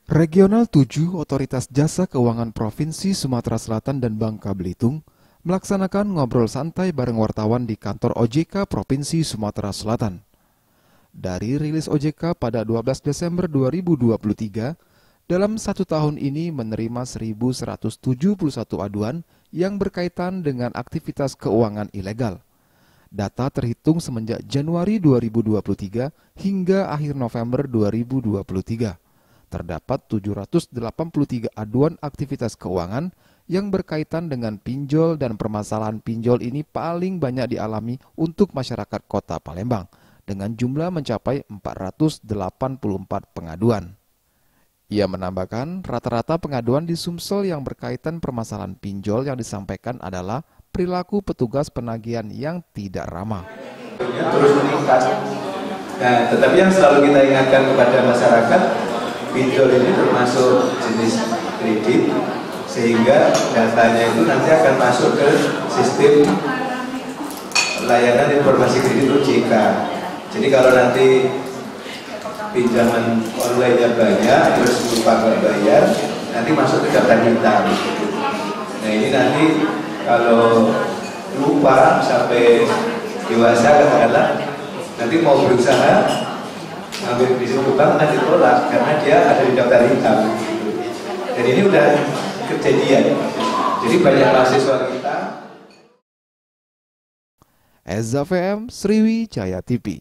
Regional 7 Otoritas Jasa Keuangan Provinsi Sumatera Selatan dan Bangka Belitung melaksanakan ngobrol santai bareng wartawan di kantor OJK Provinsi Sumatera Selatan. Dari rilis OJK pada 12 Desember 2023, dalam satu tahun ini menerima 1.171 aduan yang berkaitan dengan aktivitas keuangan ilegal. Data terhitung semenjak Januari 2023 hingga akhir November 2023. Terdapat 783 aduan aktivitas keuangan yang berkaitan dengan pinjol, dan permasalahan pinjol ini paling banyak dialami untuk masyarakat Kota Palembang dengan jumlah mencapai 484 pengaduan. Ia menambahkan rata-rata pengaduan di Sumsel yang berkaitan permasalahan pinjol yang disampaikan adalah perilaku petugas penagihan yang tidak ramah. Terus meningkat. Nah, tetapi yang selalu kita ingatkan kepada masyarakat, pinjol ini termasuk jenis kredit, sehingga datanya itu nanti akan masuk ke sistem layanan informasi kredit OJK. Jadi kalau nanti pinjaman online-nya banyak, terus lupa nggak bayar, nanti masuk ke daftar hitam. Nah ini nanti kalau lupa sampai dewasa katakanlah, nanti mau berusaha ngambil di situ bank akan ditolak karena dia ada di daftar hitam. Dan ini udah kejadian. Jadi banyak mahasiswa kita. SZVM Sriwijaya TV.